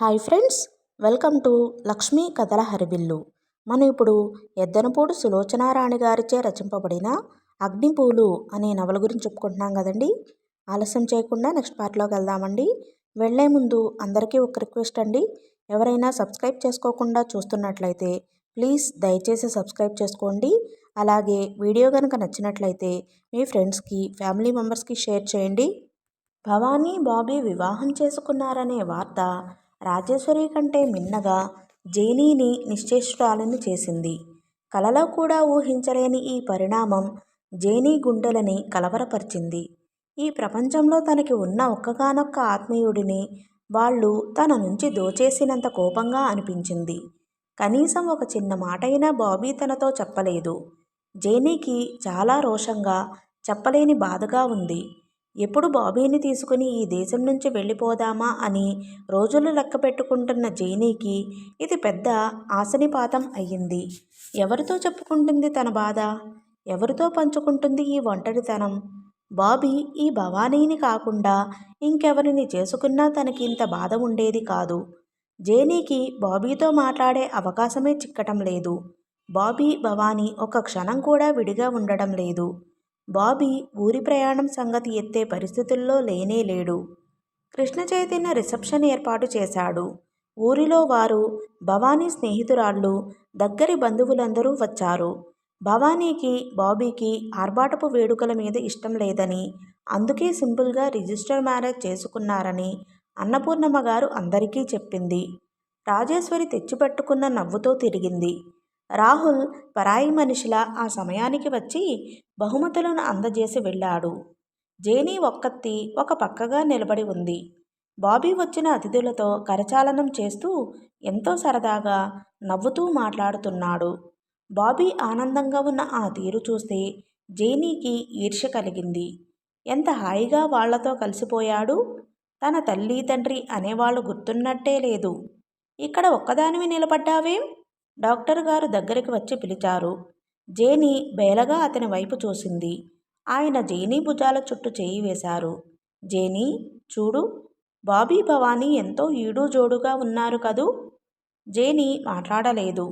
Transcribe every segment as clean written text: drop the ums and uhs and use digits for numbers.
Hi friends, welcome to Lakshmi కథల హరివిల్లు. మనం ఇప్పుడు ఎద్దనపూడి సులోచనారాణి గారిచే రచింపబడిన అగ్నిపూలు అనే నవల గురించి చెప్పుకుంటున్నాం కదండి. ఆలస్యం చేయకుండా నెక్స్ట్ పార్ట్లోకి వెళ్దామండి. వెళ్లే ముందు అందరికీ ఒక రిక్వెస్ట్ అండి. ఎవరైనా సబ్స్క్రైబ్ చేసుకోకుండా చూస్తున్నట్లయితే ప్లీజ్ దయచేసి సబ్స్క్రైబ్ చేసుకోండి. అలాగే వీడియో కనుక నచ్చినట్లయితే మీ ఫ్రెండ్స్కి, ఫ్యామిలీ మెంబర్స్కి షేర్ చేయండి. భవానీ, బాబీ వివాహం చేసుకున్నారనే వార్త రాజేశ్వరి కంటే మిన్నగా జేనీని నిశ్చేష్టురాలిని చేసింది. కలలో కూడా ఊహించలేని ఈ పరిణామం జేనీ గుండెలని కలవరపరిచింది. ఈ ప్రపంచంలో తనకి ఉన్న ఒక్కగానొక్క ఆత్మీయుడిని వాళ్ళు తన నుంచి దోచేసినంత కోపంగా అనిపించింది. కనీసం ఒక చిన్న మాటైనా బాబీ తనతో చెప్పలేదు. జేనీకి చాలా రోషంగా, చెప్పలేని బాధగా ఉంది. ఎప్పుడు బాబీని తీసుకుని ఈ దేశం నుంచి వెళ్ళిపోదామా అని రోజులు లెక్క పెట్టుకుంటున్న జేనీకి ఇది పెద్ద ఆశనిపాతం అయ్యింది. ఎవరితో చెప్పుకుంటుంది తన బాధ? ఎవరితో పంచుకుంటుంది ఈ ఒంటరితనం? బాబీ ఈ భవానీని కాకుండా ఇంకెవరిని చేసుకున్నా తనకి ఇంత బాధ ఉండేది కాదు. జేనీకి బాబీతో మాట్లాడే అవకాశమే చిక్కటం లేదు. బాబీ, భవానీ ఒక క్షణం కూడా విడిగా ఉండడం లేదు. బాబీ ఊరి ప్రయాణం సంగతి ఎత్తే పరిస్థితుల్లో లేనే లేడు. కృష్ణ చైతన్య రిసెప్షన్ ఏర్పాటు చేశాడు. ఊరిలో వారు, భవానీ స్నేహితురాళ్ళు, దగ్గరి బంధువులందరూ వచ్చారు. భవానీకి, బాబీకి ఆర్భాటపు వేడుకల మీద ఇష్టం లేదని, అందుకే సింపుల్గా రిజిస్టర్ మ్యారేజ్ చేసుకున్నారని అన్నపూర్ణమ్మ గారు అందరికీ చెప్పింది. రాజేశ్వరి తెచ్చిపెట్టుకున్న నవ్వుతో తిరిగింది. రాహుల్ పరాయి మనిషిలా ఆ సమయానికి వచ్చి బహుమతులను అందజేసి వెళ్ళాడు. జేనీ ఒక్కత్తి ఒక పక్కగా నిలబడి ఉంది. బాబీ వచ్చిన అతిథులతో కరచాలనం చేస్తూ ఎంతో సరదాగా నవ్వుతూ మాట్లాడుతున్నాడు. బాబీ ఆనందంగా ఉన్న ఆ తీరు చూస్తే జేనీకి ఈర్ష్య కలిగింది. ఎంత హాయిగా వాళ్లతో కలిసిపోయాడు. తన తల్లి, తండ్రి అనేవాళ్ళు గుర్తున్నట్టే లేదు. ఇక్కడ ఒక్కదానివి నిలబడ్డావేం? డాక్టర్ గారు దగ్గరికి వచ్చి పిలిచారు. జేనీ బేలగా అతని వైపు చూసింది. ఆయన జేనీ భుజాల చుట్టూ చేయి వేశారు. జేనీ, చూడు, బాబీ, భవానీ ఎంతో ఈడు జోడుగా ఉన్నారు కదూ. జేనీ మాట్లాడలేదు.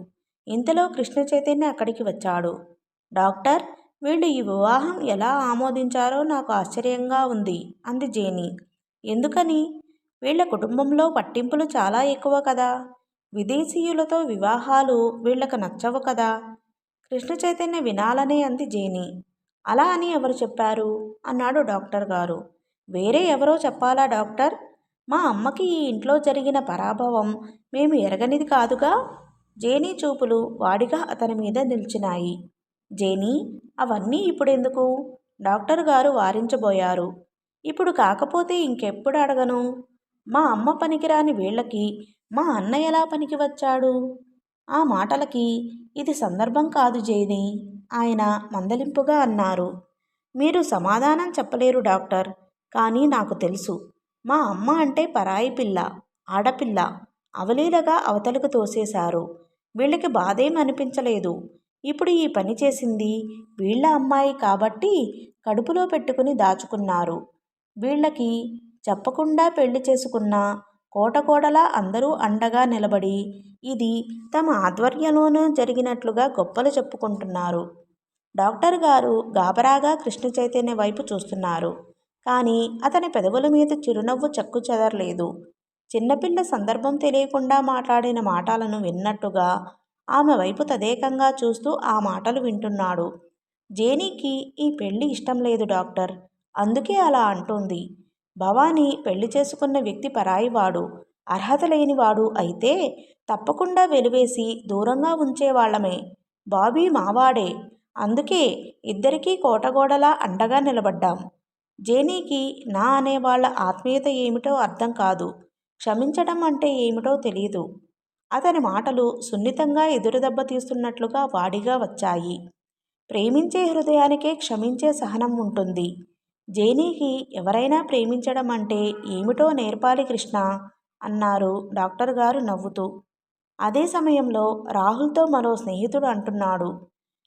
ఇంతలో కృష్ణ చైతన్య అక్కడికి వచ్చాడు. డాక్టర్, వీళ్ళు ఈ వివాహం ఎలా ఆమోదించారో నాకు ఆశ్చర్యంగా ఉంది అంది జేనీ. ఎందుకని? వీళ్ళ కుటుంబంలో పట్టింపులు చాలా ఎక్కువ కదా. విదేశీయులతో వివాహాలు వీళ్లకు నచ్చవు కదా. కృష్ణ చైతన్య వినాలనే అంది జేనీ. అలా అని ఎవరు చెప్పారు అన్నాడు డాక్టర్ గారు. వేరే ఎవరో చెప్పాలా డాక్టర్? మా అమ్మకి ఈ ఇంట్లో జరిగిన పరాభవం మేము ఎరగనిది కాదుగా. జేనీ చూపులు వాడిగా అతని మీద నిలిచినాయి. జేనీ, అవన్నీ ఇప్పుడెందుకు? డాక్టర్ గారు వారించబోయారు. ఇప్పుడు కాకపోతే ఇంకెప్పుడు అడగను. మా అమ్మ పనికిరాని వీళ్ళకి మా అన్న ఎలా పనికి వచ్చాడు? ఆ మాటలకి ఇది సందర్భం కాదు జేనీ, ఆయన మందలింపుగా అన్నారు. మీరు సమాధానం చెప్పలేరు డాక్టర్, కానీ నాకు తెలుసు. మా అమ్మ అంటే పరాయి పిల్ల, ఆడపిల్ల. అవలీలగా అవతలకు తోసేశారు. వీళ్ళకి బాధేం అనిపించలేదు. ఇప్పుడు ఈ పని చేసింది వీళ్ళ అమ్మాయి కాబట్టి కడుపులో పెట్టుకుని దాచుకున్నారు. వీళ్ళకి చెప్పకుండా పెళ్లి చేసుకున్న కోటకోడలా అందరూ అండగా నిలబడి ఇది తమ ఆధ్వర్యంలోనూ జరిగినట్లుగా గొప్పలు చెప్పుకుంటున్నారు. డాక్టర్ గారు గాబరాగా కృష్ణ చైతన్య వైపు చూస్తున్నారు. కానీ అతని పెదవుల మీద చిరునవ్వు చెక్కు చెదరలేదు. చిన్నపిల్ల సందర్భం తెలియకుండా మాట్లాడిన మాటలను విన్నట్టుగా ఆమె వైపు తదేకంగా చూస్తూ ఆ మాటలు వింటున్నాడు. జేనీకి ఈ పెళ్లి ఇష్టం లేదు డాక్టర్, అందుకే అలా అంటోంది. భవానీ పెళ్లి చేసుకున్న వ్యక్తి పరాయివాడు, అర్హత లేనివాడు అయితే తప్పకుండా వెలివేసి దూరంగా ఉంచేవాళ్లమే. బాబీ మావాడే, అందుకే ఇద్దరికీ కోటగోడలా అండగా నిలబడ్డాం. జేనీకి నా అనేవాళ్ల ఆత్మీయత ఏమిటో అర్థం కాదు, క్షమించడం అంటే ఏమిటో తెలీదు. అతని మాటలు సున్నితంగా ఎదురుదెబ్బ తీస్తున్నట్లుగా వాడిగా వచ్చాయి. ప్రేమించే హృదయానికే క్షమించే సహనం ఉంటుంది. జేనీకి ఎవరైనా ప్రేమించడం అంటే ఏమిటో నేర్పాలి కృష్ణ అన్నారు డాక్టర్ గారు నవ్వుతూ. అదే సమయంలో రాహుల్తో మరో స్నేహితుడు అంటున్నాడు.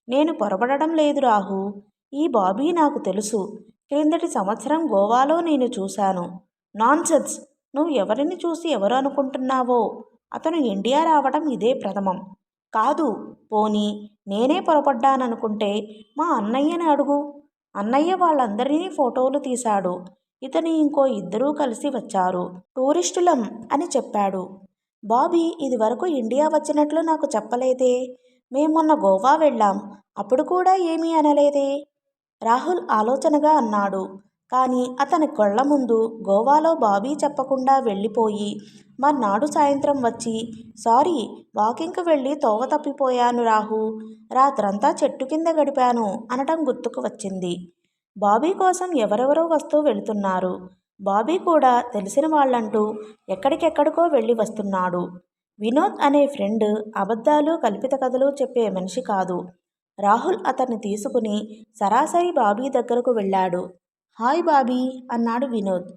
నేను పొరబడడం లేదు రాహు, ఈ బాబీ నాకు తెలుసు. క్రిందటి సంవత్సరం గోవాలో నేను చూశాను. నాన్సెన్స్, నువ్వు ఎవరిని చూసి ఎవరు అనుకుంటున్నావో? అతను ఇండియా రావడం ఇదే ప్రథమం. కాదు, పోనీ నేనే పొరపడ్డాననుకుంటే మా అన్నయ్యని అడుగు. అన్నయ్య వాళ్ళందరినీ ఫోటోలు తీశాడు. ఇతని ఇంకో ఇద్దరూ కలిసి వచ్చారు. టూరిస్టులం అని చెప్పాడు. బాబీ ఇదివరకు ఇండియా వచ్చినట్లు నాకు చెప్పలేదే. మేము మొన్న గోవా వెళ్ళాం. అప్పుడు కూడా ఏమీ అనలేదే. రాహుల్ ఆలోచనగా అన్నాడు. కానీ అతని కళ్ళ ముందు గోవాలో బాబీ చెప్పకుండా వెళ్ళిపోయి మర్నాడు సాయంత్రం వచ్చి, సారీ, వాకింగ్కి వెళ్ళి తోవ తప్పిపోయాను రాహు, రాత్రంతా చెట్టు కింద గడిపాను అనటం గుర్తుకు వచ్చింది. బాబీ కోసం ఎవరెవరో వస్తూ వెళుతున్నారు. బాబీ కూడా తెలిసిన వాళ్ళంటూ ఎక్కడికెక్కడికో వెళ్ళి వస్తున్నాడు. వినోద్ అనే ఫ్రెండ్ అబద్ధాలు కల్పిత కథలు చెప్పే మనిషి కాదు. రాహుల్ అతన్ని తీసుకుని సరాసరి బాబీ దగ్గరకు వెళ్ళాడు. హాయ్ బాబీ అన్నాడు వినోద్.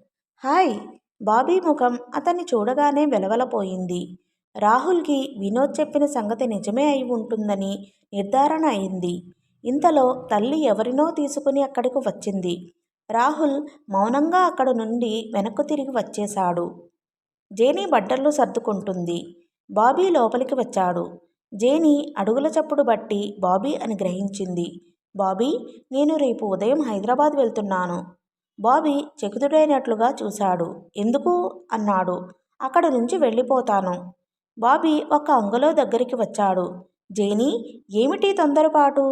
హాయ్. బాబీ ముఖం అతన్ని చూడగానే వెలవలపోయింది. రాహుల్కి వినోద్ చెప్పిన సంగతి నిజమే అయి ఉంటుందని నిర్ధారణ అయింది. ఇంతలో తల్లి ఎవరినో తీసుకుని అక్కడికి వచ్చింది. రాహుల్ మౌనంగా అక్కడ నుండి వెనక్కు తిరిగి వచ్చేశాడు. జేనీ బట్టలు సర్దుకుంటుంది. బాబీ లోపలికి వచ్చాడు. జేనీ అడుగుల చప్పుడు బట్టి బాబీ అని గ్రహించింది. బాబీ, నేను రేపు ఉదయం హైదరాబాద్ వెళ్తున్నాను. బాబీ చకితుడైనట్లుగా చూశాడు. ఎందుకు అన్నాడు. అక్కడి నుంచి వెళ్ళిపోతాను. బాబీ ఒక అంగుళం దగ్గరికి వచ్చాడు. జేనీ, ఏమిటి తొందరపాటు?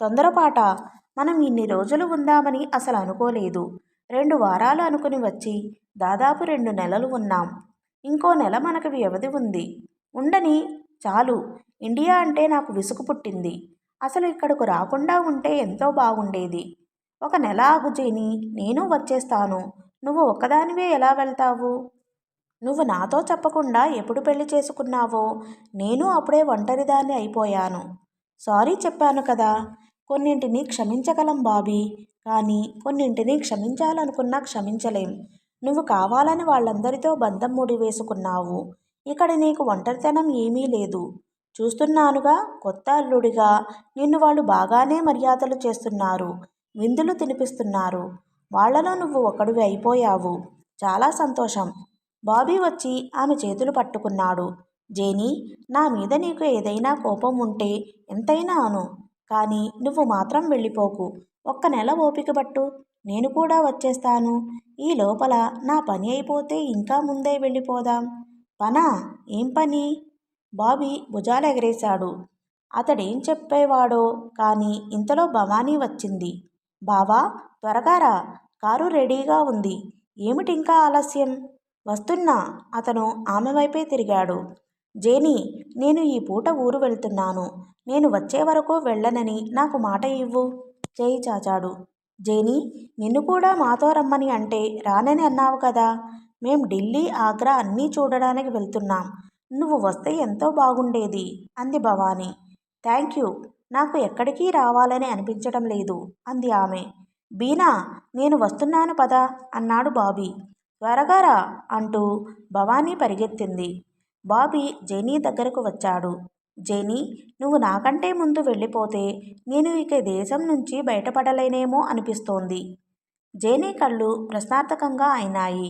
తొందరపాట? మనం ఇన్ని రోజులు ఉందామని అసలు అనుకోలేదు. 2 వారాలు అనుకుని వచ్చి దాదాపు 2 నెలలు ఉన్నాం. ఇంకో నెల మనకు వ్యవధి ఉంది. ఉండని, చాలు. ఇండియా అంటే నాకు విసుగు పుట్టింది. అసలు ఇక్కడకు రాకుండా ఉంటే ఎంతో బాగుండేది. 1 నెల ఆగు జేనీ, నేను వచ్చేస్తాను. నువ్వు ఒక్కదానివే ఎలా వెళ్తావు? నువ్వు నాతో చెప్పకుండా ఎప్పుడు పెళ్లి చేసుకున్నావో నేను అప్పుడే ఒంటరిదాన్ని అయిపోయాను. సారీ చెప్పాను కదా. కొన్నింటిని క్షమించగలం బాబీ, కానీ కొన్నింటిని క్షమించాలనుకున్నా క్షమించలేం. నువ్వు కావాలని వాళ్ళందరితో బంధం ముడివేసుకున్నావు. ఇక్కడ నీకు ఒంటరితనం ఏమీ లేదు. చూస్తున్నానుగా, కొత్త అల్లుడిగా నిన్ను వాళ్ళు బాగానే మర్యాదలు చేస్తున్నారు, విందులు తినిపిస్తున్నారు. వాళ్లలో నువ్వు ఒకడివి అయిపోయావు. చాలా సంతోషం. బాబీ వచ్చి ఆమె చేతులు పట్టుకున్నాడు. జేనీ, నా మీద నీకు ఏదైనా కోపం ఉంటే ఎంతైనా అను, కానీ నువ్వు మాత్రం వెళ్ళిపోకు. 1 నెల ఓపిక పట్టు. నేను కూడా వచ్చేస్తాను. ఈ లోపల నా పని అయిపోతే ఇంకా ముందే వెళ్ళిపోదాం. పనా? ఏం పని? బాబీ భుజాలెగరేశాడు. అతడేం చెప్పేవాడో కానీ ఇంతలో భవానీ వచ్చింది. బావా, త్వరగా రా, కారు రెడీగా ఉంది. ఏమిటింకా ఆలస్యం? వస్తున్నా. అతను ఆమె వైపే తిరిగాడు. జేనీ, నేను ఈ పూట ఊరు వెళ్తున్నాను. నేను వచ్చే వరకు వెళ్ళనని నాకు మాట ఇవ్వు. చేయి చాచాడు. జేనీ, నిన్ను కూడా మాతో రమ్మని అంటే రానని అన్నావు కదా. మేం ఢిల్లీ, ఆగ్రా అన్నీ చూడడానికి వెళ్తున్నాం. నువ్వు వస్తే ఎంతో బాగుండేది అంది భవానీ. Thank you. నాకు ఎక్కడికి రావాలని అనిపించటం లేదు అంది ఆమె. బీనా, నేను వస్తున్నాను పద అన్నాడు బాబీ. త్వరగా రా అంటూ భవానీ పరిగెత్తింది. బాబీ జేనీ దగ్గరకు వచ్చాడు. జేనీ, నువ్వు నాకంటే ముందు వెళ్ళిపోతే నేను ఇక దేశం నుంచి బయటపడలేనేమో అనిపిస్తోంది. జేనీ కళ్ళు ప్రశ్నార్థకంగా అయినాయి.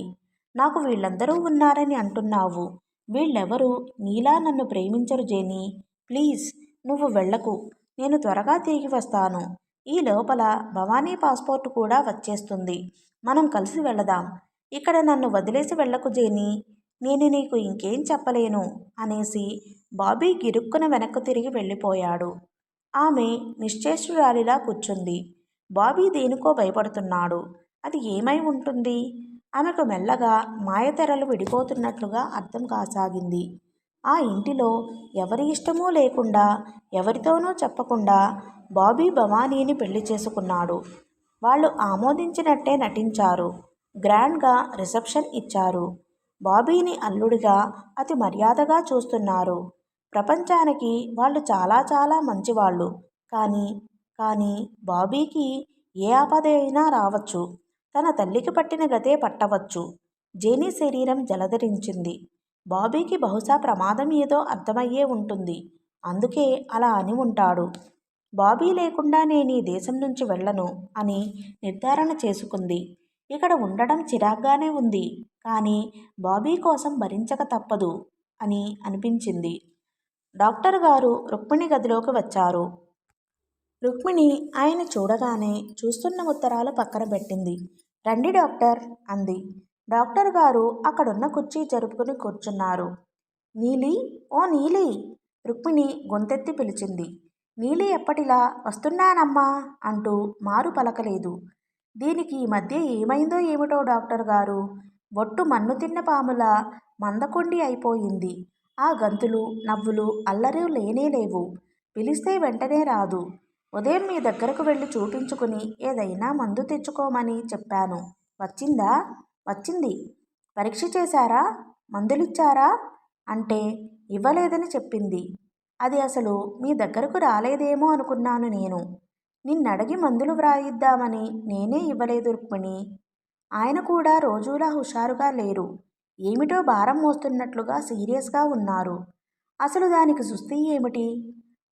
నాకు వీళ్ళందరూ ఉన్నారని అంటున్నావు. వీళ్ళెవరూ నీలా నన్ను ప్రేమించరు జేనీ. ప్లీజ్, నువ్వు వెళ్ళకు. నేను త్వరగా తిరిగి వస్తాను. ఈ లోపల భవానీ పాస్పోర్ట్ కూడా వచ్చేస్తుంది. మనం కలిసి వెళదాం. ఇక్కడ నన్ను వదిలేసి వెళ్ళకు జేనీ. నేను నీకు ఇంకేం చెప్పలేను అనేసి బాబీ గిరుక్కున వెనక్కు తిరిగి వెళ్ళిపోయాడు. ఆమె నిశ్చేష్టురాలిలా కూర్చుంది. బాబీ దేనికో భయపడుతున్నాడు. అది ఏమై ఉంటుంది? ఆమెకు మెల్లగా మాయతెరలు విడిపోతున్నట్లుగా అర్థం కాసాగింది. ఆ ఇంటిలో ఎవరి ఇష్టమూ లేకుండా, ఎవరితోనూ చెప్పకుండా బాబీ భవానీని పెళ్లి చేసుకున్నాడు. వాళ్ళు ఆమోదించినట్టే నటించారు. గ్రాండ్గా రిసెప్షన్ ఇచ్చారు. బాబీని అల్లుడిగా అతి మర్యాదగా చూస్తున్నారు. ప్రపంచానికి వాళ్ళు చాలా చాలా మంచివాళ్ళు. కానీ బాబీకి ఏ ఆపద అయినా రావచ్చు. తన తల్లికి పట్టిన గతే పట్టవచ్చు. జేనీ శరీరం జలధరించింది. బాబీకి బహుశా ప్రమాదం ఏదో అర్థమయ్యే ఉంటుంది. అందుకే అలా అని ఉంటాడు. బాబీ లేకుండా నేను ఈ దేశం నుంచి వెళ్ళను అని నిర్ధారణ చేసుకుంది. ఇక్కడ ఉండడం చిరాగ్గానే ఉంది, కానీ బాబీ కోసం భరించక తప్పదు అని అనిపించింది. డాక్టర్ గారు రుక్మిణి గదిలోకి వచ్చారు. రుక్మిణి ఆయన చూడగానే చూస్తున్న ఉత్తరాలు పక్కన పెట్టింది. రండి డాక్టర్ అంది. డాక్టర్ గారు అక్కడున్న కుర్చీ జరుపుకుని కూర్చున్నారు. నీలి, ఓ నీలి! రుక్మిణి గొంతెత్తి పిలిచింది. నీలి ఎప్పటిలా వస్తున్నానమ్మా అంటూ మారు పలకలేదు. దీనికి ఈ మధ్య ఏమైందో ఏమిటో డాక్టర్ గారు, బొట్టు మన్ను తిన్న పాములా మందకొండి అయిపోయింది. ఆ గంతులు, నవ్వులు, అల్లరి లేనేలేవు. పిలిస్తే వెంటనే రాదు. ఉదయం మీ దగ్గరకు వెళ్ళి చూపించుకుని ఏదైనా మందు తెచ్చుకోమని చెప్పాను. వచ్చిందా? వచ్చింది. పరీక్ష చేశారా? మందులిచ్చారా? అంటే ఇవ్వలేదని చెప్పింది. అది అసలు మీ దగ్గరకు రాలేదేమో అనుకున్నాను నేను. నిన్నడిగి మందులు వ్రాయిద్దామని నేనే ఇవ్వలేదు రుక్మిణి. ఆయన కూడా రోజులా హుషారుగా లేరు. ఏమిటో భారం మోస్తున్నట్లుగా సీరియస్గా ఉన్నారు. అసలు దానికి సుస్థి ఏమిటి?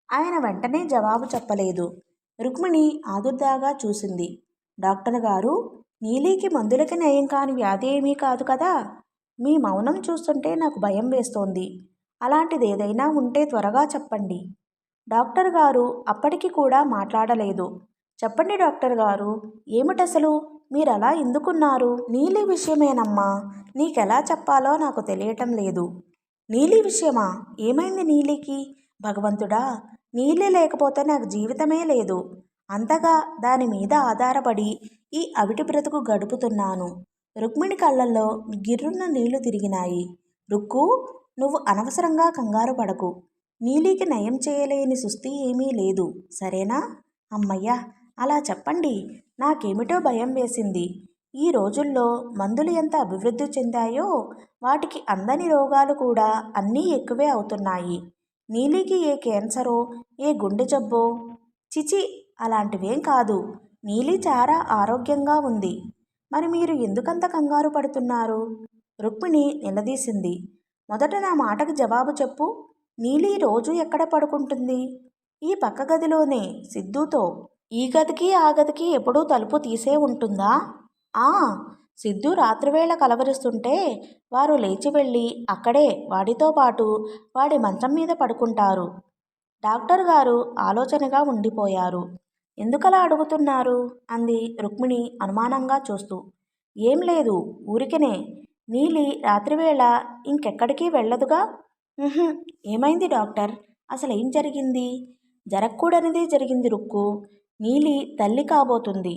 ఆయన వెంటనే జవాబు చెప్పలేదు. రుక్మిణి ఆదుర్దాగా చూసింది. డాక్టర్ గారు, నీలికి మందులకి నయం కాని వ్యాధి ఏమీ కాదు కదా? మీ మౌనం చూస్తుంటే నాకు భయం వేస్తోంది. అలాంటిదేదైనా ఉంటే త్వరగా చెప్పండి. డాక్టర్ గారు అప్పటికి కూడా మాట్లాడలేదు. చెప్పండి డాక్టర్ గారు, ఏమిటసలు? మీరలా ఎందుకున్నారు? నీలి విషయమేనమ్మా. నీకెలా చెప్పాలో నాకు తెలియటం లేదు. నీలి విషయమా? ఏమైంది నీలికి? భగవంతుడా, నీలి లేకపోతే నాకు జీవితమే లేదు. అంతగా దాని మీద ఆధారపడి ఈ అవిటి బ్రతుకు గడుపుతున్నాను. రుక్మిణి కళ్ళల్లో గిర్రున్న నీళ్లు తిరిగినాయి. రుక్కు, నువ్వు అనవసరంగా కంగారు పడకు. నీలికి నయం చేయలేని సుస్థి ఏమీ లేదు, సరేనా? అమ్మయ్యా, అలా చెప్పండి. నాకేమిటో భయం వేసింది. ఈ రోజుల్లో మందులు ఎంత అభివృద్ధి చెందాయో వాటికి అందని రోగాలు కూడా అన్నీ ఎక్కువే అవుతున్నాయి. నీలికి ఏ క్యాన్సరో, ఏ గుండె జబ్బో? చిచి, అలాంటివేం కాదు. నీలి చాలా ఆరోగ్యంగా ఉంది. మరి మీరు ఎందుకంత కంగారు పడుతున్నారు? రుక్మిణి నిలదీసింది. మొదట నా మాటకి జవాబు చెప్పు. నీలి రోజు ఎక్కడ పడుకుంటుంది? ఈ పక్క గదిలోనే, సిద్ధుతో. ఈ గదికి ఆ గదికి ఎప్పుడూ తలుపు తీసే ఉంటుందా? ఆ, సిద్ధు రాత్రివేళ కలవరిస్తుంటే వారు లేచి వెళ్ళి అక్కడే వాడితో పాటు వాడి మంచం మీద పడుకుంటారు. డాక్టర్ గారు ఆలోచనగా ఉండిపోయారు. ఎందుకలా అడుగుతున్నారు? అంది రుక్మిణి అనుమానంగా చూస్తూ. ఏం లేదు, ఊరికనే. నీలి రాత్రివేళ ఇంకెక్కడికి వెళ్ళదుగా. ఏమైంది డాక్టర్? అసలేం జరిగింది? జరగకూడనిదే జరిగింది రుక్కు. నీలి తల్లి కాబోతుంది.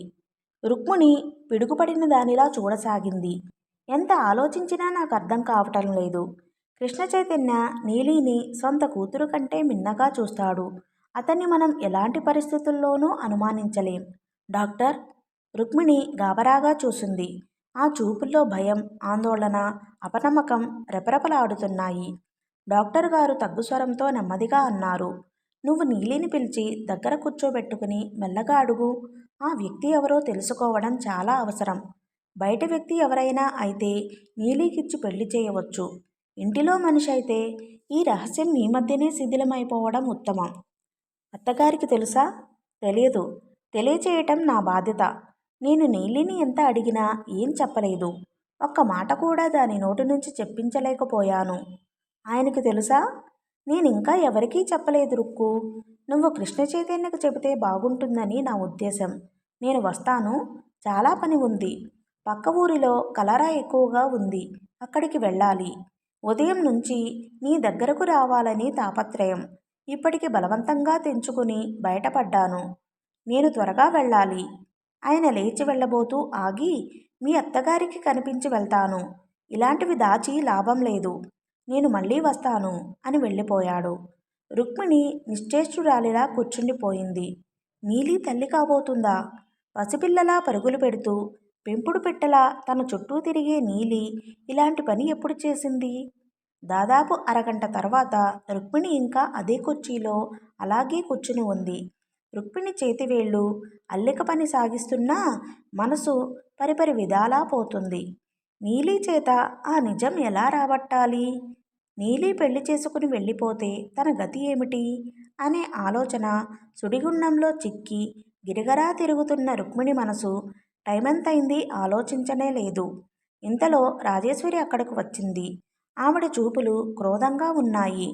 రుక్మిణి పిడుగుపడిన దానిలా చూడసాగింది. ఎంత ఆలోచించినా నాకు అర్థం కావటం లేదు. కృష్ణ చైతన్య నీలిని సొంత కూతురు కంటే మిన్నగా చూస్తాడు. అతన్ని మనం ఎలాంటి పరిస్థితుల్లోనూ అనుమానించలేం. డాక్టర్, రుక్మిణి గాబరాగా చూసింది. ఆ చూపుల్లో భయం, ఆందోళన, అపనమ్మకం రెపరెపలాడుతున్నాయి. డాక్టర్ గారు తగ్గుస్వరంతో నెమ్మదిగా అన్నారు. నువ్వు నీలిని పిలిచి దగ్గర కూర్చోబెట్టుకుని మెల్లగా అడుగు. ఆ వ్యక్తి ఎవరో తెలుసుకోవడం చాలా అవసరం. బయట వ్యక్తి ఎవరైనా అయితే నీలికిచ్చి పెళ్లి చేయవచ్చు. ఇంటిలో మనిషి అయితే ఈ రహస్యం మీ మధ్యనే శిథిలమైపోవడం ఉత్తమం. అత్తగారికి తెలుసా? తెలియదు. తెలియచేయటం నా బాధ్యత. నేను నీలిని ఎంత అడిగినా ఏం చెప్పలేదు. ఒక్క మాట కూడా దాని నోటి నుంచి చెప్పించలేకపోయాను. ఆయనకు తెలుసా? నేనింకా ఎవరికీ చెప్పలేదు రుక్కు. నువ్వు కృష్ణ చైతన్యకు చెబితే బాగుంటుందని నా ఉద్దేశం. నేను వస్తాను. చాలా పని ఉంది. పక్క ఊరిలో కలరా ఎక్కువగా ఉంది. అక్కడికి వెళ్ళాలి. ఉదయం నుంచి నీ దగ్గరకు రావాలని తాపత్రయం. ఇప్పటికి బలవంతంగా తెంచుకుని బయటపడ్డాను. నేను త్వరగా వెళ్ళాలి. ఆయన లేచి వెళ్ళబోతూ ఆగి, మీ అత్తగారికి కనిపించి వెళ్తాను. ఇలాంటివి దాచి లాభం లేదు. నేను మళ్ళీ వస్తాను అని వెళ్ళిపోయాడు. రుక్మిణి నిశ్చేష్టురాలిలా కూర్చుండిపోయింది. నీలి తల్లి కాబోతుందా? పసిపిల్లలా పరుగులు పెడుతూ పెంపుడు పెట్టలా తన చుట్టూ తిరిగే నీలి ఇలాంటి పని ఎప్పుడు చేసింది? దాదాపు అరగంట తర్వాత రుక్మిణి ఇంకా అదే కుర్చీలో అలాగే కూర్చుని ఉంది. రుక్మిణి చేతివేళ్లు అల్లిక పని సాగిస్తున్నా మనసు పరిపరి విధాలా పోతుంది. నీలి చేత ఆ నిజం ఎలా రాబట్టాలి? నీలి పెళ్లి చేసుకుని వెళ్ళిపోతే తన గతి ఏమిటి అనే ఆలోచన సుడిగుండంలో చిక్కి గిరగరా తిరుగుతున్న రుక్మిణి మనసు టైం ఎంతైంది ఆలోచించనే లేదు. ఇంతలో రాజేశ్వరి అక్కడికి వచ్చింది. ఆవిడ చూపులు క్రోధంగా ఉన్నాయి.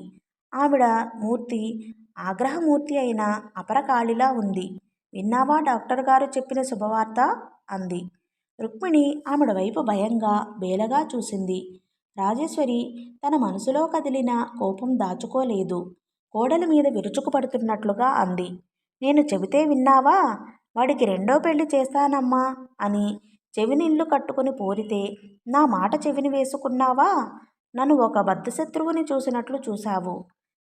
ఆవిడ మూర్తి ఆగ్రహమూర్తి అయిన అపరకాళిలా ఉంది. విన్నావా డాక్టర్ గారు చెప్పిన శుభవార్త? అంది. రుక్మిణి ఆవిడ వైపు భయంగా బేలగా చూసింది. రాజేశ్వరి తన మనసులో కదిలిన కోపం దాచుకోలేదు. కోడలి మీద విరుచుకుపడుతున్నట్లుగా అంది. నేను చెబితే విన్నావా? వాడికి రెండో పెళ్లి చేస్తానమ్మా అని చెవినిల్లు కట్టుకుని పోరితే నా మాట చెవిని వేసుకున్నావా? నన్ను ఒక బద్ధశత్రువుని చూసినట్లు చూశావు.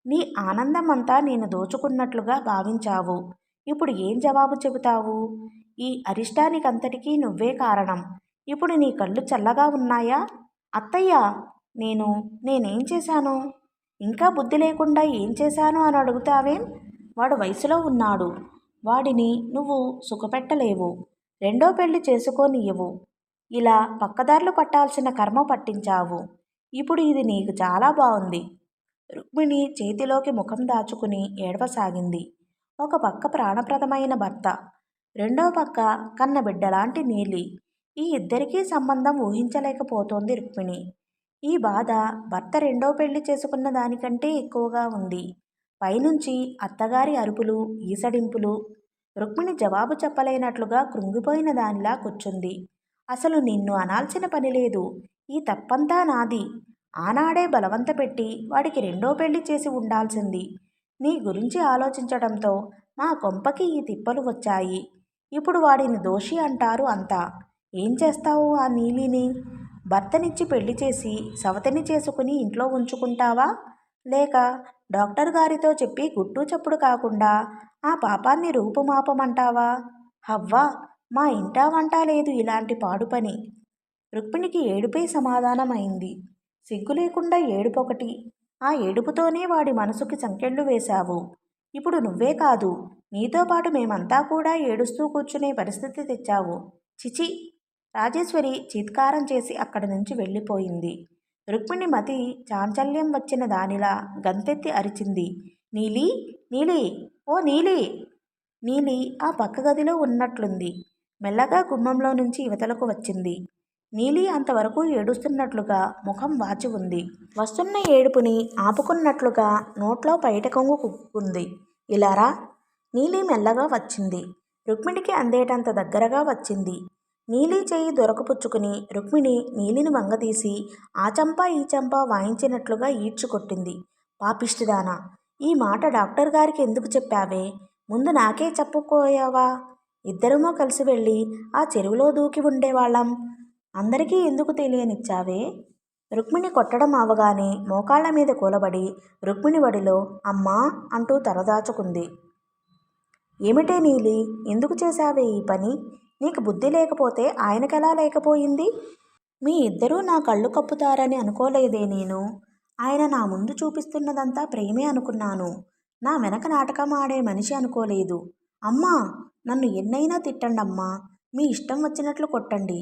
నీ ఆనందమంతా నేను దోచుకున్నట్లుగా భావించావు. ఇప్పుడు ఏం జవాబు చెబుతావు? ఈ అరిష్టానికంతటికీ నువ్వే కారణం. ఇప్పుడు నీ కళ్ళు చల్లగా ఉన్నాయా? అత్తయ్య, నేనేం చేశాను? ఇంకా బుద్ధి లేకుండా ఏం చేశాను అని అడుగుతావేం? వాడు వయసులో ఉన్నాడు. వాడిని నువ్వు సుఖపెట్టలేవు. రెండో పెళ్లి చేసుకోనియ్యవు. ఇలా పక్కదారులు పట్టాల్సిన కర్మ పట్టించావు. ఇప్పుడు ఇది నీకు చాలా బాగుంది. రుక్మిణి చేతిలోకి ముఖం దాచుకుని ఏడవసాగింది. ఒక పక్క ప్రాణప్రదమైన భర్త, రెండో పక్క కన్నబిడ్డలాంటి నీలి. ఈ ఇద్దరికీ సంబంధం ఊహించలేకపోతోంది రుక్మిణి. ఈ బాధ భర్త రెండో పెళ్లి చేసుకున్న దానికంటే ఎక్కువగా ఉంది. పైనుంచి అత్తగారి అరుపులు, ఈసడింపులు. రుక్మిణి జవాబు చెప్పలేనట్లుగా కృంగిపోయిన దానిలా కూర్చుంది. అసలు నిన్ను అనాల్సిన పని లేదు. ఈ తప్పంతా నాది. ఆనాడే బలవంత పెట్టి వాడికి రెండో పెళ్లి చేసి ఉండాల్సింది. నీ గురించి ఆలోచించడంతో మా కొంపకి ఈ తిప్పలు వచ్చాయి. ఇప్పుడు వాడిని దోషి అంటారు అంతా. ఏం చేస్తావు ఆ నీలిని? భర్తనిచ్చి పెళ్లి చేసి సవతిని చేసుకుని ఇంట్లో ఉంచుకుంటావా? లేక డాక్టర్ గారితో చెప్పి గుట్టు చప్పుడు కాకుండా ఆ పాపాన్ని రూపుమాపమంటావా? హవ్వా, మా ఇంటా వంట లేదు ఇలాంటి పాడు పని. రుక్మిణికి ఏడుపై సమాధానమైంది. సిగ్గు లేకుండా ఏడుపొకటి. ఆ ఏడుపుతోనే వాడి మనసుకి సంకెళ్ళు వేశావు. ఇప్పుడు నువ్వే కాదు, నీతో పాటు మేమంతా కూడా ఏడుస్తూ కూర్చునే పరిస్థితి తెచ్చావు. చిచి! రాజేశ్వరి చీత్కారం చేసి అక్కడి నుంచి వెళ్ళిపోయింది. రుక్మిణి మతి చాంచల్యం వచ్చిన దానిలా గంతెత్తి అరిచింది. నీలి, నీలి, ఓ నీలి! నీలి ఆ పక్క గదిలో ఉన్నట్లుంది. మెల్లగా గుమ్మంలో నుంచి యువతలకు వచ్చింది. నీలి అంతవరకు ఏడుస్తున్నట్లుగా ముఖం వాచి ఉంది. వస్తున్న ఏడుపుని ఆపుకున్నట్లుగా నోట్లో పైట కొంగు కుక్కుంది. ఇలారా! నీలి మెల్లగా వచ్చింది. రుక్మిణికి అందేటంత దగ్గరగా వచ్చింది. నీలి చెయ్యి దొరకపుచ్చుకుని రుక్మిణి నీలిని వంగదీసి ఆ చంపా ఈ చంపా వాయించినట్లుగా ఈడ్చుకొట్టింది. పాపిష్టిదానా! ఈ మాట డాక్టర్ గారికి ఎందుకు చెప్పావే? ముందు నాకే చెప్పుకోయావా? ఇద్దరమూ కలిసి వెళ్ళి ఆ చెరువులో దూకి ఉండేవాళ్ళం. అందరికీ ఎందుకు తెలియనిచ్చావే? రుక్మిణి కొట్టడం అవగానే మోకాళ్ల మీద కూలబడి రుక్మిణి వడిలో అమ్మా అంటూ తలదాచుకుంది. ఏమిటే నీలి, ఎందుకు చేశావే ఈ పని? నీకు బుద్ధి లేకపోతే ఆయనకెలా లేకపోయింది? మీ ఇద్దరూ నా కళ్ళు కప్పుతారని అనుకోలేదే నేను. ఆయన నా ముందు చూపిస్తున్నదంతా ప్రేమే అనుకున్నాను. నా వెనక నాటకం ఆడే మనిషి అనుకోలేదు. అమ్మా, నన్ను ఎన్నైనా తిట్టండమ్మా. మీ ఇష్టం వచ్చినట్లు కొట్టండి.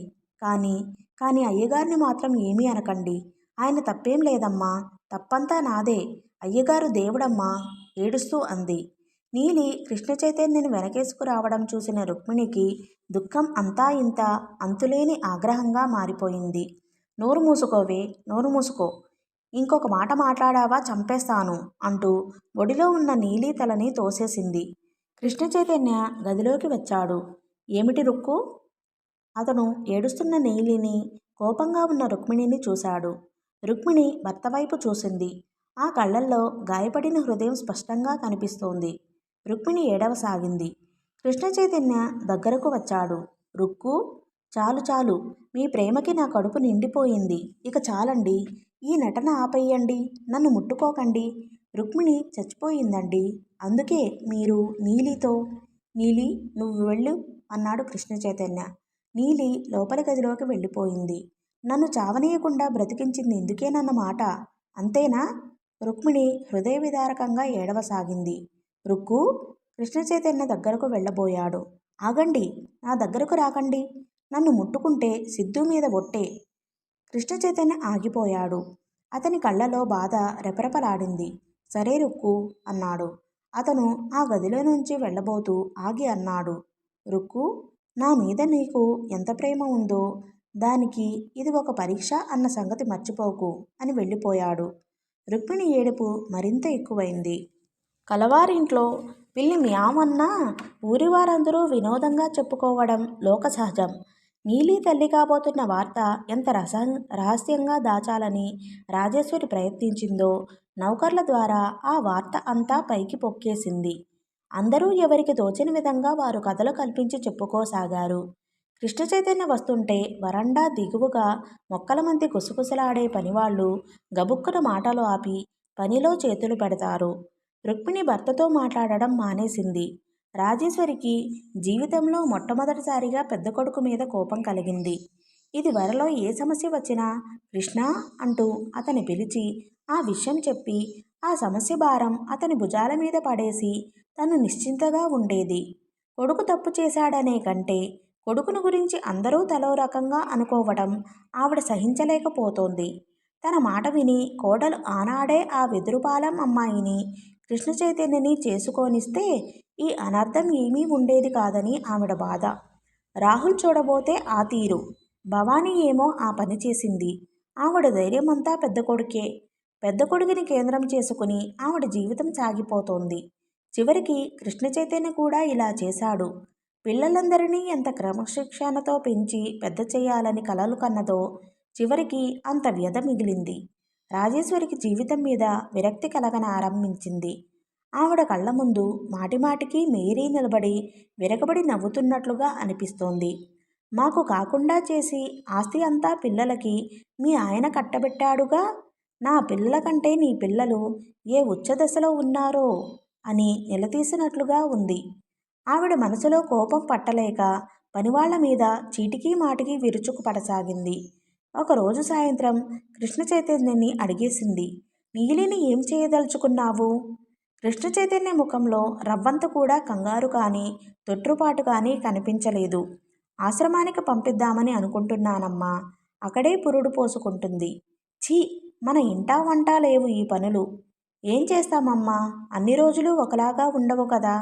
కానీ అయ్యగారిని మాత్రం ఏమీ అనకండి. ఆయన తప్పేం లేదమ్మా. తప్పంతా నాదే. అయ్యగారు దేవుడమ్మా ఏడుస్తూ అంది. నీలి కృష్ణ చైతన్యని వెనకేసుకు రావడం చూసిన రుక్మిణికి దుఃఖం అంతా ఇంత అంతులేని ఆగ్రహంగా మారిపోయింది. నోరు మూసుకోవే, నోరు మూసుకో. ఇంకొక మాట మాట్లాడావా చంపేస్తాను అంటూ ఒడిలో ఉన్న నీలి తలని తోసేసింది. కృష్ణ చైతన్య గదిలోకి వచ్చాడు. ఏమిటి రుక్కు? అతను ఏడుస్తున్న నీలిని, కోపంగా ఉన్న రుక్మిణిని చూశాడు. రుక్మిణి భర్త వైపు చూసింది. ఆ కళ్ళల్లో గాయపడిన హృదయం స్పష్టంగా కనిపిస్తోంది. రుక్మిణి ఏడవసాగింది. కృష్ణ చైతన్య దగ్గరకు వచ్చాడు. రుక్కు, చాలు చాలు, మీ ప్రేమకి నా కడుపు నిండిపోయింది. ఇక చాలండి. ఈ నటన ఆపేయండి. నన్ను ముట్టుకోకండి. రుక్మిణి చచ్చిపోయిందండి. అందుకే మీరు నీలితో. నీలి, నువ్వు వెళ్ళు అన్నాడు కృష్ణ చైతన్య. నీలి లోపలి గదిలోకి వెళ్ళిపోయింది. నన్ను చావనీయకుండా బ్రతికించింది ఇందుకేనన్నమాట. అంతేనా? రుక్మిణి హృదయ విదారకంగా ఏడవసాగింది. రుక్కు, కృష్ణ చైతన్య దగ్గరకు వెళ్ళబోయాడు. ఆగండి, నా దగ్గరకు రాకండి. నన్ను ముట్టుకుంటే సిద్ధు మీద ఒట్టే. కృష్ణ చైతన్య ఆగిపోయాడు. అతని కళ్ళలో బాధ రెపరెపలాడింది. సరే రుక్కు అన్నాడు. అతను ఆ గదిలో నుంచి వెళ్ళబోతూ ఆగి అన్నాడు. రుక్కు, నా మీద నీకు ఎంత ప్రేమ ఉందో దానికి ఇది ఒక పరీక్ష అన్న సంగతి మర్చిపోకు అని వెళ్ళిపోయాడు. రుక్మిణి ఏడుపు మరింత ఎక్కువైంది. కలవారింట్లో పిల్లి మ్యావన్నా ఊరివారందరూ వినోదంగా చెప్పుకోవడం లోక సహజం. నీలి తల్లి కాబోతున్న వార్త ఎంత రహస్యంగా దాచాలని రాజేశ్వరి ప్రయత్నించిందో నౌకర్ల ద్వారా ఆ వార్త అంతా పైకి పొక్కేసింది. అందరూ ఎవరికి తోచిన విధంగా వారు కథలు కల్పించి చెప్పుకోసాగారు. కృష్ణ చైతన్య వస్తుంటే వరండా దిగువగా మొక్కల మధ్య గుసగుసలాడే పనివాళ్ళు గబుక్కున మాటలు ఆపి పనిలో చేతులు పెడతారు. రుక్మిణి భర్తతో మాట్లాడడం మానేసింది. రాజేశ్వరికి జీవితంలో మొట్టమొదటిసారిగా పెద్ద కొడుకు మీద కోపం కలిగింది. ఇది వరలో ఏ సమస్య వచ్చినా కృష్ణ అంటూ అతని పిలిచి ఆ విషయం చెప్పి ఆ సమస్య భారం అతని భుజాల మీద పడేసి తను నిశ్చింతగా ఉండేది. కొడుకు తప్పు చేశాడనే కంటే కొడుకును గురించి అందరూ తలో రకంగా అనుకోవడం ఆవిడ సహించలేకపోతోంది. తన మాట విని కోడలు ఆనాడే ఆ వెదురుపాలెం అమ్మాయిని కృష్ణ చైతన్యని చేసుకోనిస్తే ఈ అనర్థం ఏమీ ఉండేది కాదని ఆవిడ బాధ. రాహుల్ చూడబోతే ఆ తీరు, భవానీ ఏమో ఆ పని చేసింది. ఆవిడ ధైర్యమంతా పెద్ద కొడుకే. పెద్ద కొడుకుని కేంద్రం చేసుకుని ఆవిడ జీవితం సాగిపోతోంది. చివరికి కృష్ణ చైతన్య కూడా ఇలా చేశాడు. పిల్లలందరినీ ఎంత క్రమశిక్షణతో పెంచి పెద్ద చేయాలని కలలు కన్నదో చివరికి అంత వ్యధ మిగిలింది. రాజేశ్వరికి జీవితం మీద విరక్తి కలగనారంభించింది. ఆవిడ కళ్ళ ముందు మాటిమాటికి మేరీ నిలబడి విరగబడి నవ్వుతున్నట్లుగా అనిపిస్తోంది. మాకు కాకుండా చేసి ఆస్తి అంతా పిల్లలకి మీ ఆయన కట్టబెట్టాడుగా, నా పిల్లల కంటే నీ పిల్లలు ఏ ఉచ్చదశలో ఉన్నారో అని నిలదీసినట్లుగా ఉంది. ఆవిడ మనసులో కోపం పట్టలేక పనివాళ్ల మీద చీటికీ మాటికి విరుచుకు పడసాగింది. ఒకరోజు సాయంత్రం కృష్ణ చైతన్యని అడిగేసింది, నీలిని ఏం చేయదలుచుకున్నావు? కృష్ణ చైతన్య ముఖంలో రవ్వంత కూడా కంగారు కానీ తొట్రుపాటు కానీ కనిపించలేదు. ఆశ్రమానికి పంపిద్దామని అనుకుంటున్నానమ్మా, అక్కడే పురుడు పోసుకుంటుంది. ఛీ, మన ఇంటా వంటా లేవు ఈ పనులు. ఏం చేస్తామమ్మా, అన్ని రోజులు ఒకలాగా ఉండవు కదా.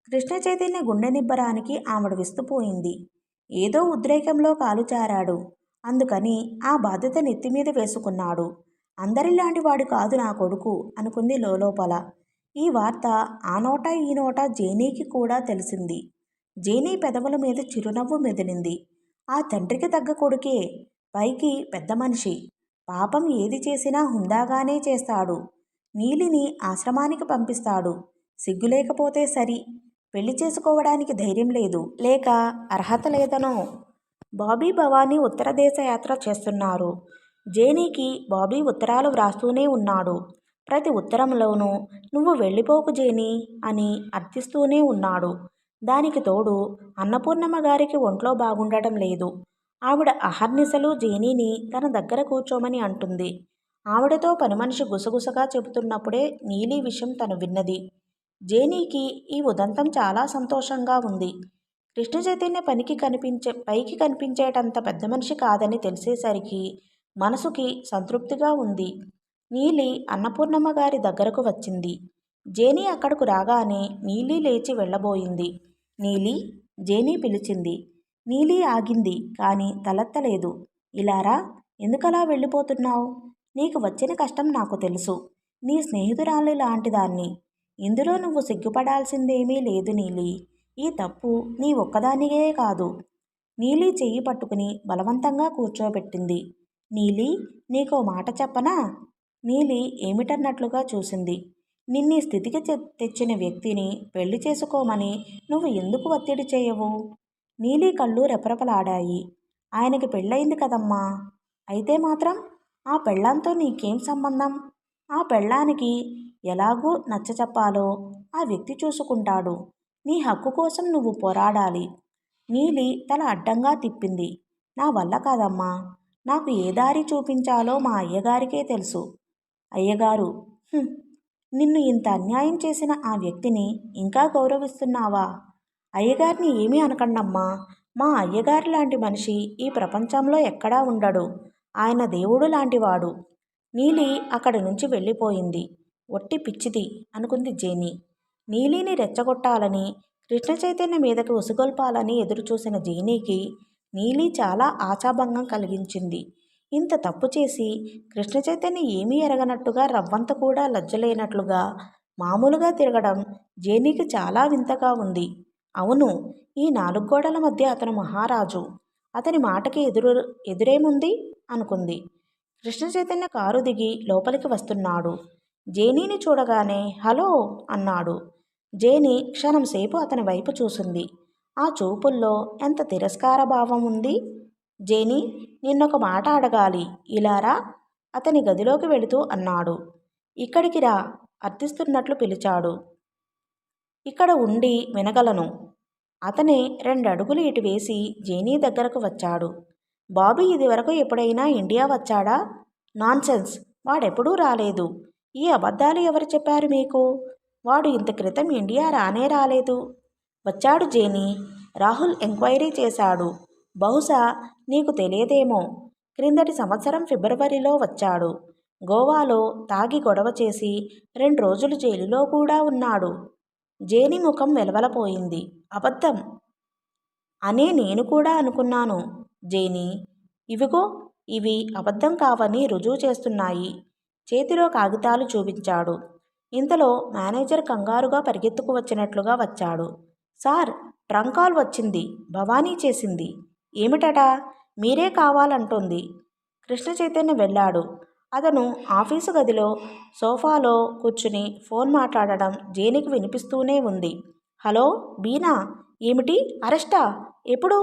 కృష్ణ చైతన్య గుండె నిబ్బరానికి ఆవిడ విస్తుపోయింది. ఏదో ఉద్రేకంలో కాలు జారాడు, అందుకని ఆ బాధ్యత నెత్తిమీద వేసుకున్నాడు. అందరిలాంటి వాడు కాదు నా కొడుకు అనుకుంది లోలోపల. ఈ వార్త ఆ నోట ఈ నోట జేనీకి కూడా తెలిసింది. జేనీ పెదవుల మీద చిరునవ్వు మెదిలింది. ఆ తండ్రికి తగ్గ కొడుకే, పైకి పెద్ద మనిషి. పాపం ఏది చేసినా హుందాగానే చేస్తాడు. నీలిని ఆశ్రమానికి పంపిస్తాడు. సిగ్గులేకపోతే సరి, పెళ్లి చేసుకోవడానికి ధైర్యం లేదు, లేక అర్హత లేదనో. బాబీ భవానీ ఉత్తర దేశ యాత్ర చేస్తున్నారు. జేనీకి బాబీ ఉత్తరాలు వ్రాస్తూనే ఉన్నాడు. ప్రతి ఉత్తరంలోనూ నువ్వు వెళ్ళిపోకు జేనీ అని అర్థిస్తూనే ఉన్నాడు. దానికి తోడు అన్నపూర్ణమ్మ గారికి ఒంట్లో బాగుండటం లేదు. ఆవిడ అహర్నిశలు జేనీని తన దగ్గర కూర్చోమని అంటుంది. ఆవిడతో పనిమనిషి గుసగుసగా చెబుతున్నప్పుడే నీలి విషయం తను విన్నది. జేనీకి ఈ ఉదంతం చాలా సంతోషంగా ఉంది. కృష్ణ చైతన్య పైకి కనిపించేటంత పెద్ద మనిషి కాదని తెలిసేసరికి మనసుకి సంతృప్తిగా ఉంది. నీలి అన్నపూర్ణమ్మ గారి దగ్గరకు వచ్చింది. జేనీ అక్కడకు రాగానే నీలి లేచి వెళ్ళబోయింది. నీలి, జేనీ పిలిచింది. నీలి ఆగింది కానీ తలెత్తలేదు. ఇలారా, ఎందుకలా వెళ్ళిపోతున్నావు? నీకు వచ్చిన కష్టం నాకు తెలుసు. నీ స్నేహితురాలి లాంటిదాన్ని. ఇందులో నువ్వు సిగ్గుపడాల్సిందేమీ లేదు నీలి. ఈ తప్పు నీ ఒక్కదానికే కాదు. నీలి చెయ్యి పట్టుకుని బలవంతంగా కూర్చోబెట్టింది. నీలి, నీకో మాట చెప్పనా? నీలి ఏమిటన్నట్లుగా చూసింది. నిన్నీ స్థితికి తెచ్చిన వ్యక్తిని పెళ్లి చేసుకోమని నువ్వు ఎందుకు ఒత్తిడి చేయవు? నీలి కళ్ళు రెపరెపలాడాయి. ఆయనకి పెళ్ళయింది కదమ్మా. అయితే మాత్రం ఆ పెళ్ళాంతో నీకేం సంబంధం? ఆ పెళ్ళానికి ఎలాగూ నచ్చచెప్పాలో ఆ వ్యక్తి చూసుకుంటాడు. నీ హక్కు కోసం నువ్వు పోరాడాలి. నీలి తల అడ్డంగా తిప్పింది. నా వల్ల కాదమ్మా. నాకు ఏ దారి చూపించాలో మా అయ్యగారికే తెలుసు. అయ్యగారు? నిన్ను ఇంత అన్యాయం చేసిన ఆ వ్యక్తిని ఇంకా గౌరవిస్తున్నావా? అయ్యగారిని ఏమీ అనకండమ్మా. మా అయ్యగారి లాంటి మనిషి ఈ ప్రపంచంలో ఎక్కడా ఉండడు. ఆయన దేవుడు లాంటివాడు. నీలి అక్కడి నుంచి వెళ్ళిపోయింది. ఒట్టి పిచ్చిది అనుకుంది జేనీ. నీలిని రెచ్చగొట్టాలని కృష్ణ చైతన్య మీదకి ఉసిగొల్పాలని ఎదురుచూసిన జేనీకి నీలి చాలా ఆశాభంగం కలిగించింది. ఇంత తప్పు చేసి కృష్ణ చైతన్య ఏమీ ఎరగనట్టుగా రవ్వంత కూడా లజ్జలేనట్లుగా మామూలుగా తిరగడం జేనీకి చాలా వింతగా ఉంది. అవును, ఈ 4 గోడల మధ్య అతను మహారాజు. అతని మాటకి ఎదురేముంది అనుకుంది. కృష్ణ చైతన్య కారు దిగి లోపలికి వస్తున్నాడు. జేనీని చూడగానే హలో అన్నాడు. జేనీ క్షణంసేపు అతని వైపు చూసింది. ఆ చూపుల్లో ఎంత తిరస్కార భావం ఉంది. జేనీ, నిన్నొక మాట అడగాలి, ఇలారా అతని గదిలోకి వెళుతూ అన్నాడు. ఇక్కడికి రా అర్థిస్తున్నట్లు పిలిచాడు. ఇక్కడ ఉండి వినగలను. అతనే 2 అడుగులు ఇటు వేసి జేనీ దగ్గరకు వచ్చాడు. బాబీ ఇదివరకు ఎప్పుడైనా ఇండియా వచ్చాడా? నాన్సెన్స్, వాడెప్పుడూ రాలేదు. ఈ అబద్ధాలు ఎవరు చెప్పారు మీకు? వాడు ఇంత క్రితం ఇండియా రానే రాలేదు. వచ్చాడు జేనీ. రాహుల్ ఎంక్వైరీ చేశాడు. బహుశా నీకు తెలియదేమో, క్రిందటి సంవత్సరం ఫిబ్రవరిలో వచ్చాడు. గోవాలో తాగి గొడవ చేసి 2 రోజులు జైలులో కూడా ఉన్నాడు. జేనీ ముఖం వెలవలపోయింది. అబద్ధం అనే నేను కూడా అనుకున్నాను జేనీ. ఇవిగో ఇవి అబద్ధం కావని రుజువు చేస్తున్నాయి. చేతిలో కాగితాలు చూపించాడు. ఇంతలో మేనేజర్ కంగారుగా పరిగెత్తుకు వచ్చినట్లుగా వచ్చాడు. సార్, ట్రంక్ కాల్ వచ్చింది. భవానీ చేసింది. ఏమిటట? మీరే కావాలంటోంది. కృష్ణ చైతన్య వెళ్ళాడు. అతను ఆఫీసు గదిలో సోఫాలో కూర్చుని ఫోన్ మాట్లాడడం జేనీకి వినిపిస్తూనే ఉంది. హలో బీనా, ఏమిటి అరెస్టా? ఎప్పుడు?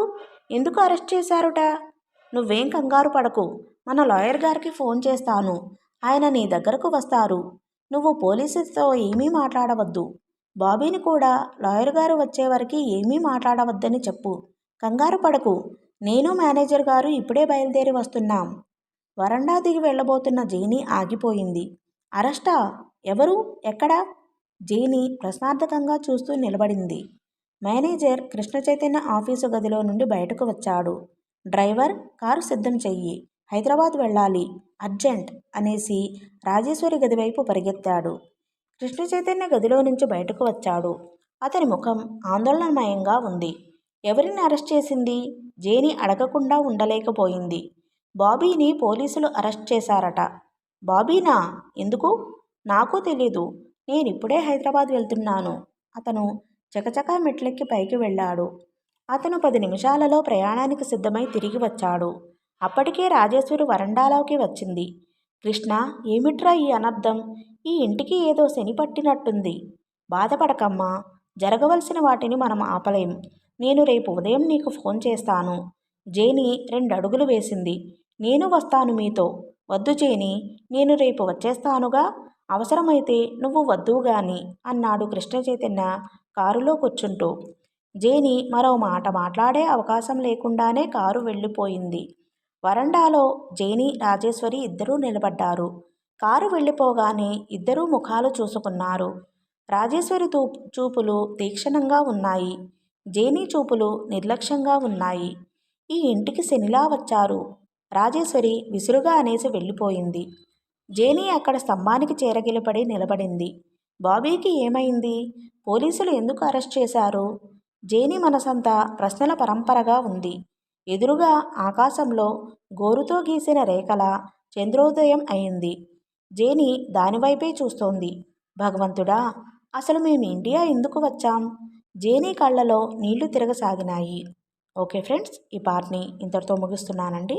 ఎందుకు అరెస్ట్ చేశారుట? నువ్వేం కంగారు పడకు. మన లాయర్ గారికి ఫోన్ చేస్తాను. ఆయన నీ దగ్గరకు వస్తారు. నువ్వు పోలీసులతో ఏమీ మాట్లాడవద్దు. బాబీని కూడా లాయర్ గారు వచ్చేవరకు ఏమీ మాట్లాడవద్దని చెప్పు. కంగారు పడకు. నేను మేనేజర్ గారు ఇప్పుడే బయలుదేరి వస్తున్నాం. వరండా దిగి వెళ్ళబోతున్న జేనీ ఆగిపోయింది. అరెస్టా? ఎవరు? ఎక్కడా? జేనీ ప్రశ్నార్థకంగా చూస్తూ నిలబడింది. మేనేజర్ కృష్ణ చైతన్య ఆఫీసు గదిలో నుండి బయటకు వచ్చాడు. డ్రైవర్, కారు సిద్ధం చెయ్యి. హైదరాబాద్ వెళ్ళాలి, అర్జెంట్ అనేసి రాజేశ్వరి గదివైపు పరిగెత్తాడు. కృష్ణ చైతన్య గదిలో నుంచి బయటకు వచ్చాడు. అతని ముఖం ఆందోళనమయంగా ఉంది. ఎవరిని అరెస్ట్ చేసింది? జేనీ అడగకుండా ఉండలేకపోయింది. బాబీని పోలీసులు అరెస్ట్ చేశారట. బాబీనా? ఎందుకు? నాకు తెలీదు. నేనిప్పుడే హైదరాబాద్ వెళ్తున్నాను. అతను చకచకా మెట్లెక్కి పైకి వెళ్ళాడు. అతను 10 నిమిషాలలో ప్రయాణానికి సిద్ధమై తిరిగి వచ్చాడు. అప్పటికే రాజేశ్వరి వరండాలోకి వచ్చింది. కృష్ణ, ఏమిట్రా ఈ అనర్థం? ఈ ఇంటికి ఏదో శని పట్టినట్టుంది. బాధపడకమ్మా, జరగవలసిన వాటిని మనం ఆపలేం. నేను రేపు ఉదయం నీకు ఫోన్ చేస్తాను. జేనీ 2 అడుగులు వేసింది. నేను వస్తాను మీతో. వద్దు జేనీ, నేను రేపు వచ్చేస్తానుగా. అవసరమైతే నువ్వు వద్దుగాని అన్నాడు కృష్ణ చైతన్య కారులో కూర్చుంటూ. జేనీ మరో మాట మాట్లాడే అవకాశం లేకుండానే కారు వెళ్ళిపోయింది. వరండాలో జేనీ, రాజేశ్వరి ఇద్దరూ నిలబడ్డారు. కారు వెళ్ళిపోగానే ఇద్దరూ ముఖాలు చూసుకున్నారు. రాజేశ్వరి చూపులు తీక్షణంగా ఉన్నాయి. జేనీ చూపులు నిర్లక్ష్యంగా ఉన్నాయి. ఈ ఇంటికి శనిలా వచ్చారు. రాజేశ్వరి విసురుగా అనేసి వెళ్ళిపోయింది. జేనీ అక్కడ స్తంభానికి చేరగిలపడి నిలబడింది. బాబీకి ఏమైంది? పోలీసులు ఎందుకు అరెస్ట్ చేశారు? జేనీ మనసంతా ప్రశ్నల పరంపరగా ఉంది. ఎదురుగా ఆకాశంలో గోరుతో గీసిన రేఖల చంద్రోదయం అయింది. జేనీ దానివైపే చూస్తోంది. భగవంతుడా, అసలు మేము ఇండియా ఎందుకు వచ్చాం? జేనీ కళ్ళలో నీళ్లు తిరగసాగినాయి. ఓకే ఫ్రెండ్స్, ఈ పార్ట్ని ఇంతటితో ముగిస్తున్నానండి.